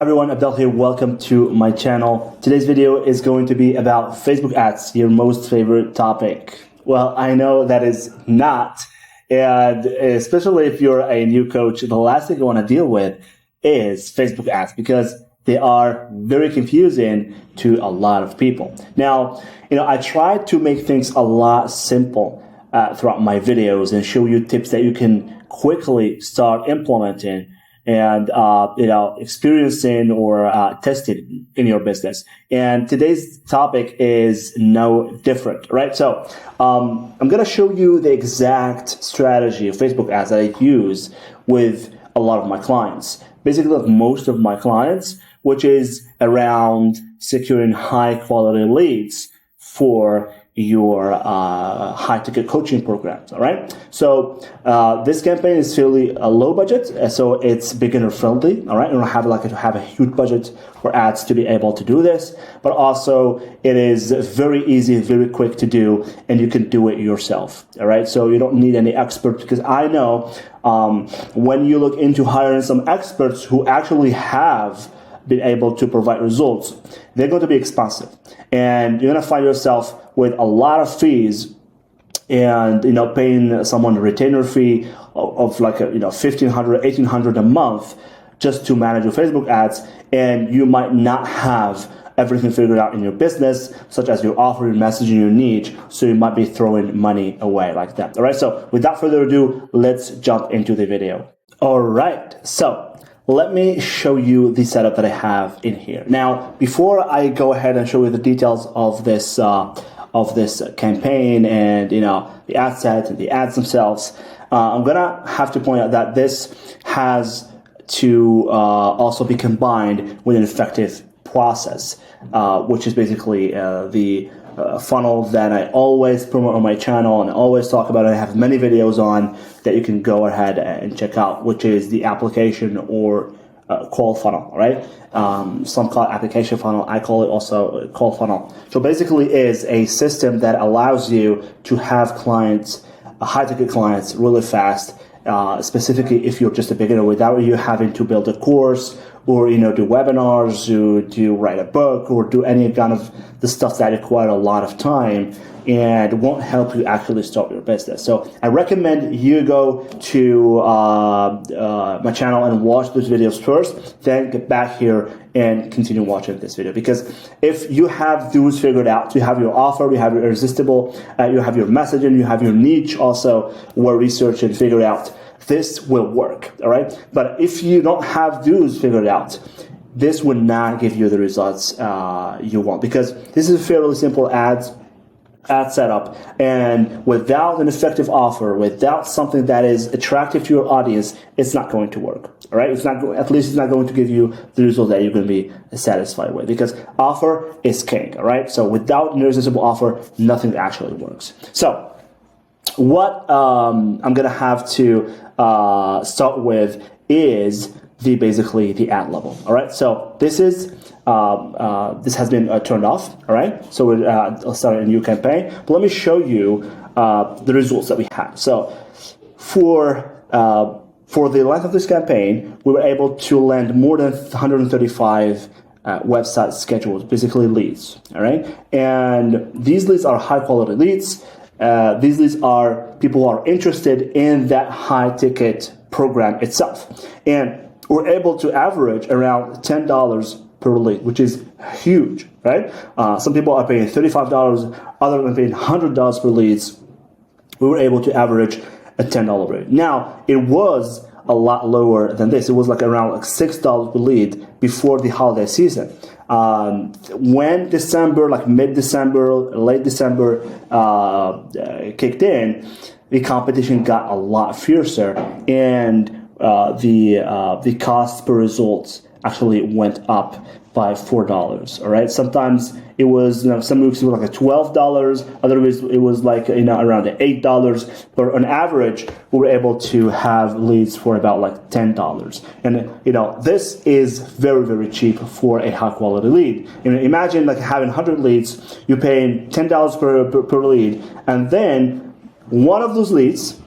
Everyone, Abdel here. Welcome to my channel. Today's video is going to be about Facebook ads, your most favorite topic. Well, I know that is not, and especially if you're a new coach, the last thing you want to deal with is Facebook ads because they are very confusing to a lot of people. Now, I try to make things a lot simple throughout my videos and show you tips that you can quickly start implementing and experiencing or testing in your business. And today's topic is no different, right? So I'm going to show you the exact strategy of Facebook ads that I use with a lot of my clients. Basically, like most of my clients, which is around securing high quality leads for your high-ticket coaching programs, all right? So this campaign is fairly low budget, so it's beginner-friendly, all right? You don't have to have a huge budget for ads to be able to do this, but also it is very easy, very quick to do, and you can do it yourself, all right? So you don't need any expert, because I know when you look into hiring some experts who actually have been able to provide results, they're going to be expensive. And you're going to find yourself with a lot of fees and, paying someone a retainer fee of like, $1,500, $1,800 a month just to manage your Facebook ads. And you might not have everything figured out in your business, such as your offer, your messaging, your niche. So you might be throwing money away like that. All right. So without further ado, let's jump into the video. All right. So let me show you the setup that I have in here. Now, before I go ahead and show you the details of this campaign and the ad set and the ads themselves, I'm gonna have to point out that this has to also be combined with an effective process, which is basically the funnel that I always promote on my channel and I always talk about. I have many videos on that you can go ahead and check out, which is the application or call funnel, right? Some call it application funnel. I call it also call funnel. So basically is a system that allows you to have clients, high-ticket clients really fast, specifically if you're just a beginner, without you having to build a course or do webinars, or do write a book, or do any kind of the stuff that require a lot of time and won't help you actually start your business. So I recommend you go to my channel and watch those videos first, then get back here and continue watching this video. Because if you have those figured out, you have your offer, you have your irresistible, you have your messaging, you have your niche also well researched and figured out, this will work, all right? But if you don't have those figured out, this will not give you the results you want, because this is a fairly simple ad setup, and without an effective offer, without something that is attractive to your audience, it's not going to work, all right? It's not, at least it's not going to give you the result that you're going to be satisfied with, because offer is king, all right? So without an irresistible offer, nothing actually works. So what I'm going to have to start with is basically the ad level. All right. So this is this has been turned off. All right. So we'll start a new campaign. But let me show you the results that we had. So for the length of this campaign, we were able to land more than 135 website schedules, basically leads. All right. And these leads are high quality leads. These leads are people who are interested in that high ticket program itself. And we're able to average around $10 per lead, which is huge, right? Some people are paying $35, others are paying $100 per leads. We were able to average a $10 rate. Now, it was a lot lower than this. It was like around $6 per lead before the holiday season. When December, like mid-December, late December kicked in, the competition got a lot fiercer, and the cost per results actually went up by $4. All right. Sometimes it was, some weeks it was like $12. Other weeks it was like, around $8. But on average, we were able to have leads for about like $10. And, this is very, very cheap for a high quality lead. Imagine like having 100 leads, you're paying $10 per lead. And then one of those leads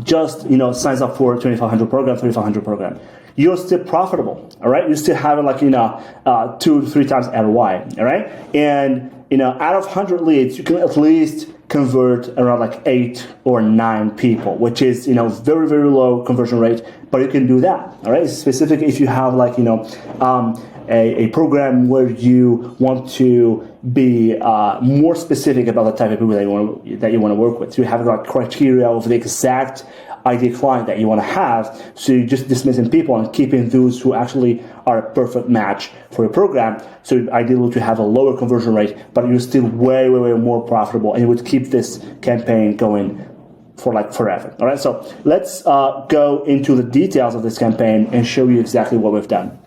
just, signs up for 2,500 program, 3,500 program. you're still profitable, all right? You're still having 2 to 3 times ROI, all right? And, out of 100 leads, you can at least convert around 8 or 9 people, which is, very, very low conversion rate, but you can do that, all right? It's specific if you have a program where you want to be more specific about the type of people that you want to work with. So you have criteria of the exact ideal client that you want to have. So you're just dismissing people and keeping those who actually are a perfect match for your program. So ideally to have a lower conversion rate, but you're still way, way, way more profitable, and you would keep this campaign going for forever. All right. So let's go into the details of this campaign and show you exactly what we've done.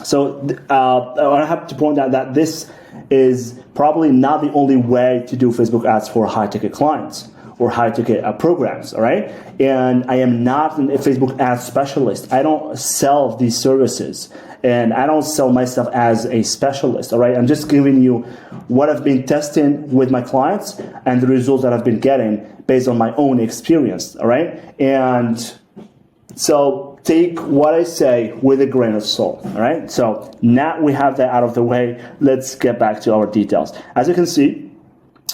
So I have to point out that this is probably not the only way to do Facebook ads for high-ticket clients or high-ticket programs, all right? And I am not a Facebook ad specialist. I don't sell these services, and I don't sell myself as a specialist, all right? I'm just giving you what I've been testing with my clients and the results that I've been getting based on my own experience, all right? And so take what I say with a grain of salt, all right? So now we have that out of the way. Let's get back to our details. As you can see,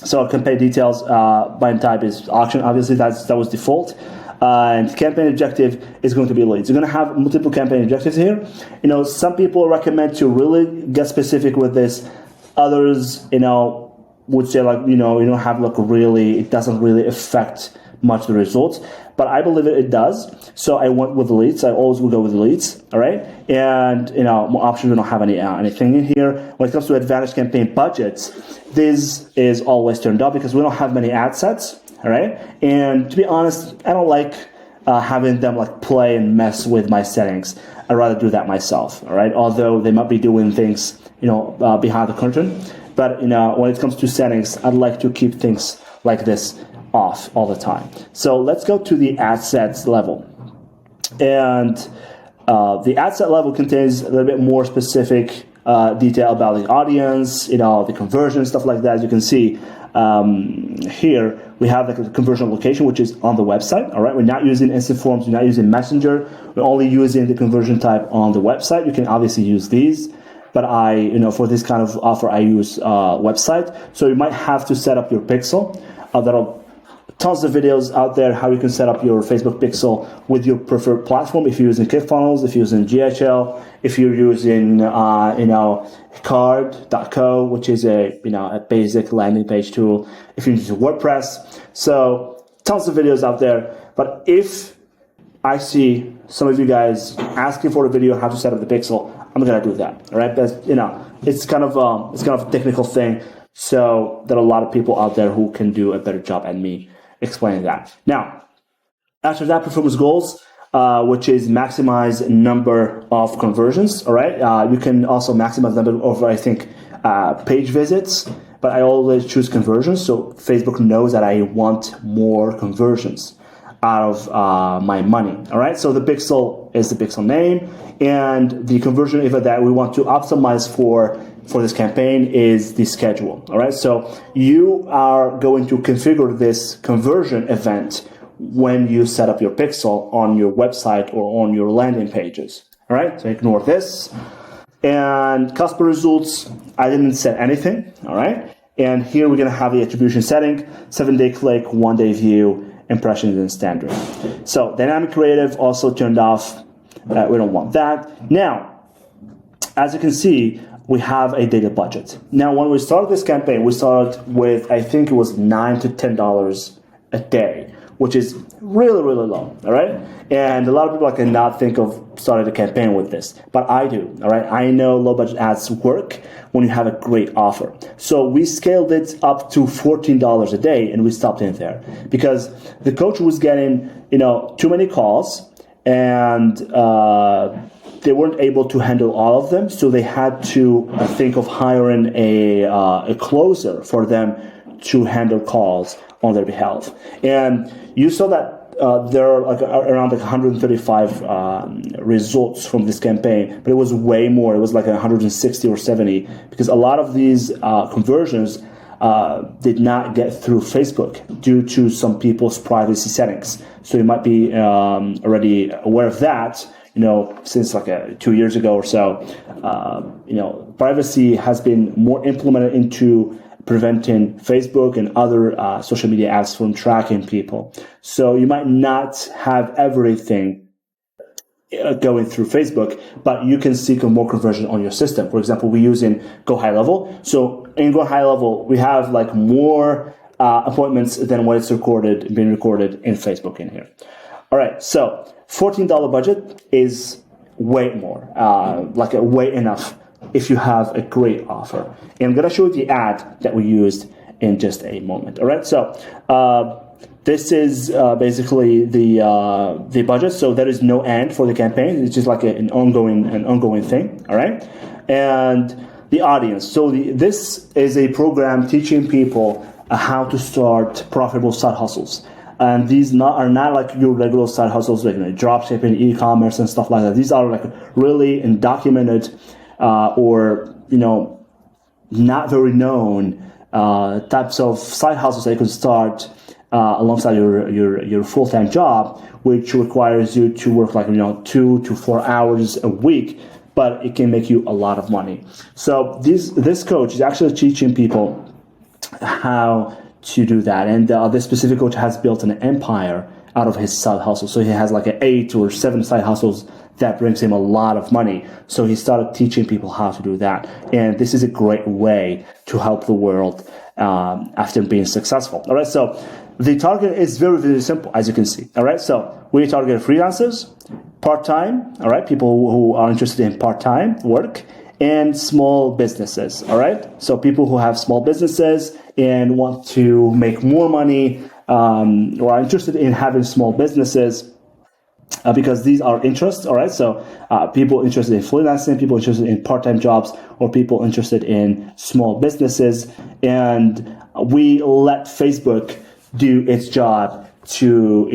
so campaign details by type is auction. Obviously, that was default. And campaign objective is going to be leads. You're going to have multiple campaign objectives here. Some people recommend to really get specific with this. Others, would say you don't have really, it doesn't really affect much the results, but I believe it does. So I went with the leads. I always will go with the leads, all right? And more options, we don't have anything in here. When it comes to advantage campaign budgets, this is always turned off because we don't have many ad sets, all right? And to be honest, I don't like having them play and mess with my settings. I'd rather do that myself, all right? Although they might be doing things, behind the curtain, but when it comes to settings, I'd like to keep things like this off all the time. So let's go to the ad sets level. And the ad set level contains a little bit more specific detail about the audience, the conversion, stuff like that. As you can see here, we have the conversion location, which is on the website. All right, we're not using instant forms, we're not using Messenger. We're only using the conversion type on the website. You can obviously use these, but for this kind of offer, I use website. So you might have to set up your pixel. That'll tons of videos out there how you can set up your Facebook pixel with your preferred platform. If you're using ClickFunnels, if you're using GHL, if you're using Card.co, which is a basic landing page tool, if you're using WordPress. So tons of videos out there. But if I see some of you guys asking for a video how to set up the pixel, I'm gonna do that. All right, but it's kind of a technical thing. So there are a lot of people out there who can do a better job than me explaining that. Now, after that, performance goals, which is maximize number of conversions. All right, you can also maximize number of page visits, but I always choose conversions. So Facebook knows that I want more conversions out of my money. All right, so the pixel is the pixel name, and the conversion event that we want to optimize for this campaign is the schedule. All right, so you are going to configure this conversion event when you set up your pixel on your website or on your landing pages. All right, so ignore this. And customer results, I didn't set anything. All right, and here we're gonna have the attribution setting: 7-day click, 1-day view, impressions, and standard. So dynamic creative also turned off. We don't want that. Now, as you can see, we have a data budget. Now, when we started this campaign, we started with, I think it was $9 to $10 a day, which is really, really low, all right? And a lot of people cannot think of starting a campaign with this, but I do, all right? I know low budget ads work when you have a great offer. So we scaled it up to $14 a day, and we stopped in there because the coach was getting, too many calls, and they weren't able to handle all of them, so they had to think of hiring a closer for them to handle calls on their behalf. And you saw that there are around 135 results from this campaign, but it was way more. It was 160 or 70 because a lot of these conversions did not get through Facebook due to some people's privacy settings. So you might be already aware of that. since like 2 years ago or so. Privacy has been more implemented into preventing Facebook and other social media apps from tracking people. So you might not have everything going through Facebook, but you can seek a more conversion on your system. For example, we use in Go High Level. So in Go High Level, we have like more appointments than what it's being recorded in Facebook in here. All right, so $14 budget is way more, way enough if you have a great offer. And I'm going to show you the ad that we used in just a moment. All right, so this is basically the budget. So there is no end for the campaign. It's just like an ongoing thing. All right, and the audience. So this is a program teaching people how to start profitable side hustles. And these are not like your regular side hustles, like drop shipping, e-commerce, and stuff like that. These are like really undocumented or not very known types of side hustles that you can start alongside your full-time job, which requires you to work 2 to 4 hours a week, but it can make you a lot of money. So this coach is actually teaching people how to do that, and this specific coach has built an empire out of his side hustle. So he has like 8 or 7 side hustles that brings him a lot of money. So he started teaching people how to do that, and this is a great way to help the world after being successful. All right, so the target is very, very simple, as you can see. All right, so we target freelancers, part-time, all right, people who are interested in part-time work, and small businesses. All right, so people who have small businesses and want to make more money or are interested in having small businesses because these are interests. All right, so people interested in freelancing, people interested in part-time jobs, or people interested in small businesses, and we let Facebook do its job to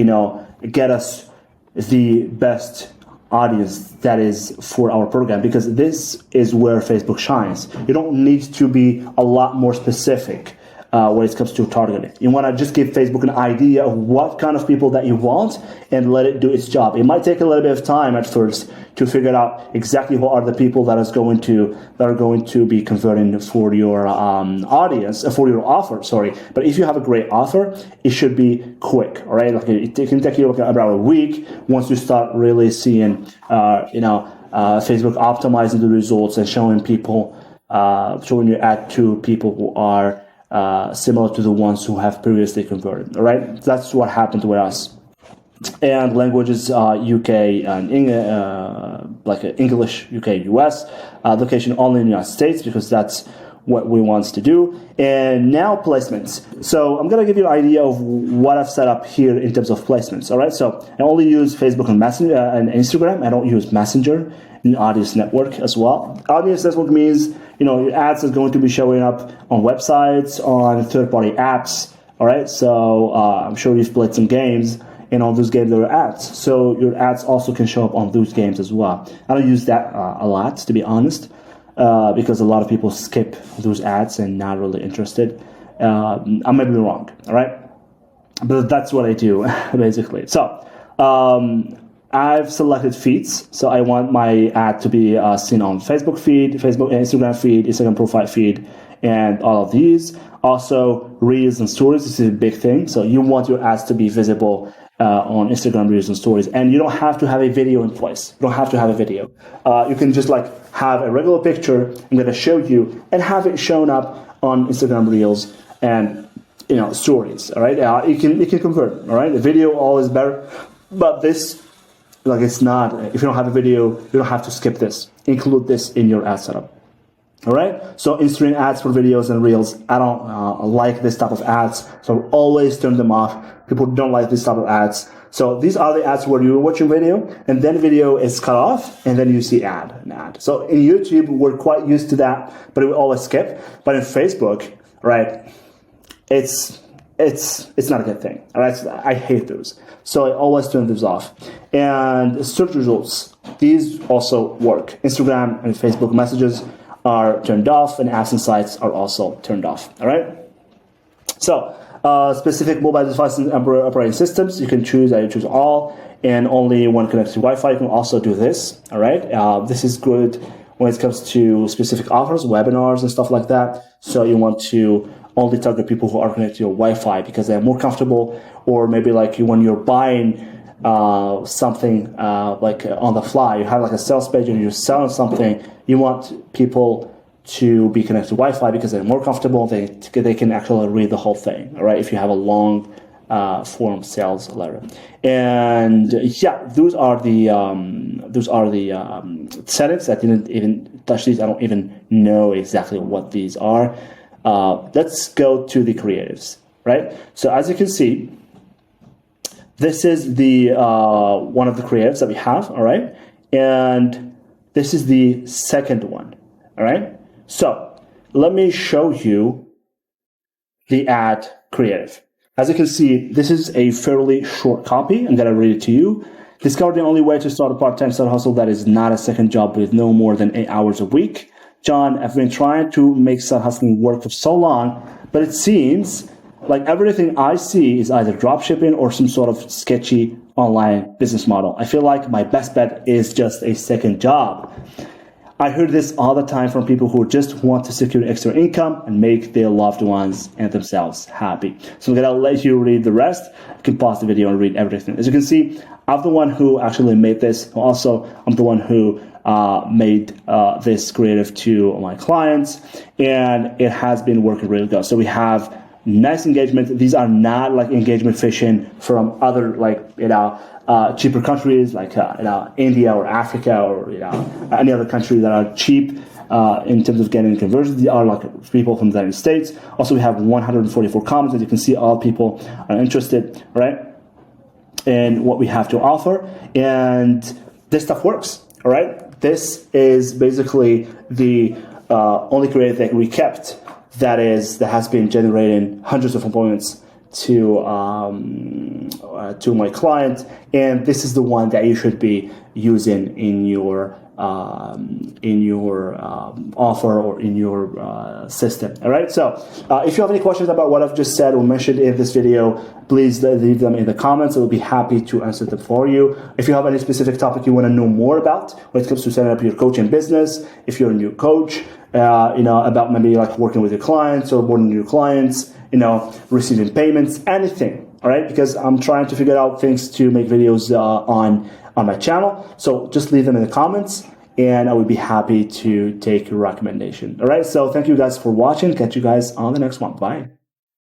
get us the best audience that is for our program, because this is where Facebook shines. You don't need to be a lot more specific when it comes to targeting. You want to just give Facebook an idea of what kind of people that you want and let it do its job. It might take a little bit of time at first to figure out exactly what are the people that are going to be converting for your audience, for your offer. Sorry, but if you have a great offer, it should be quick. All right, like it can take you about a week once you start really seeing, Facebook optimizing the results and showing your ad to people who are similar to the ones who have previously converted. All right, that's what happened with us. And languages, UK and English, UK, US, location only in the United States, because that's what we want to do. And now placements. So I'm going to give you an idea of what I've set up here in terms of placements. All right, so I only use Facebook and Messenger and Instagram. I don't use Messenger in Audience Network as well. Audience Network means your ads is going to be showing up on websites, on third-party apps. All right, so I'm sure you've played some games, and on those games there are ads. So your ads also can show up on those games as well. I don't use that a lot, to be honest, because a lot of people skip those ads and not really interested. I might be wrong, all right? But that's what I do, basically. So I've selected feeds. So I want my ad to be seen on Facebook feed, Facebook and Instagram feed, Instagram profile feed, and all of these. Also, Reels and Stories. This is a big thing. So you want your ads to be visible on Instagram Reels and Stories, and you don't have to have a video in place. You don't have to have a video. You can just have a regular picture I'm going to show you and have it shown up on Instagram Reels and Stories. All right, it can convert. All right, the video always better, but this it's not. If you don't have a video, you don't have to skip this. Include this in your ad setup. All right, so in-stream ads for videos and Reels, I don't like this type of ads, so always turn them off. People don't like this type of ads. So these are the ads where you're watching video, and then video is cut off, and then you see an ad. So in YouTube, we're quite used to that, but we always skip. But in Facebook, right, it's not a good thing. All right, so I hate those. So I always turn those off. And search results, these also work. Instagram and Facebook messages are turned off, and ads and sites are also turned off. All right. So Specific mobile devices and operating systems, you can choose. I choose all, and only when connected to Wi-Fi. You can also do this. All right, this is good when it comes to specific offers, webinars, and stuff like that. So you want to only target people who are connected to your Wi-Fi because they're more comfortable, or maybe like when you're buying something like on the fly, you have like a sales page and you're selling something, you want people to be connected to Wi-Fi because they're more comfortable. They can actually read the whole thing. All right, if you have a long form sales letter, and yeah, those are the settings. I didn't even touch these. I don't even know exactly what these are. Let's go to the creatives. Right. So as you can see, this is the one of the creatives that we have. All right, and this is the second one. All right. So let me show you the ad creative. As you can see, this is a fairly short copy. I'm going to read it to you. Discover the only way to start a part-time side hustle that is not a second job with no more than 8 hours a week. John, I've been trying to make side hustling work for so long, but it seems like everything I see is either drop shipping or some sort of sketchy online business model. I feel like my best bet is just a second job. I hear this all the time from people who just want to secure extra income and make their loved ones and themselves happy. So I'm going to let you read the rest. You can pause the video and read everything. As you can see, I'm the one who actually made this. Also, I'm the one who made this creative to my clients, and it has been working really good. So we have nice engagement. These are not like engagement fishing from other cheaper countries like India or Africa or any other country that are cheap in terms of getting conversions. They are like people from the United States. Also, we have 144 comments. As you can see, all people are interested, right, in what we have to offer, and this stuff works. All right, this is basically the only creative that we kept that has been generating hundreds of appointments to my client, and this is the one that you should be using in your offer or in your system. All right. So if you have any questions about what I've just said or mentioned in this video, please leave them in the comments. I will be happy to answer them for you. If you have any specific topic you want to know more about when it comes to setting up your coaching business, if you're a new coach, about maybe like working with your clients or boarding your clients, receiving payments, anything. All right, because I'm trying to figure out things to make videos on my channel. So just leave them in the comments, and I would be happy to take your recommendation. All right, so thank you guys for watching. Catch you guys on the next one. Bye.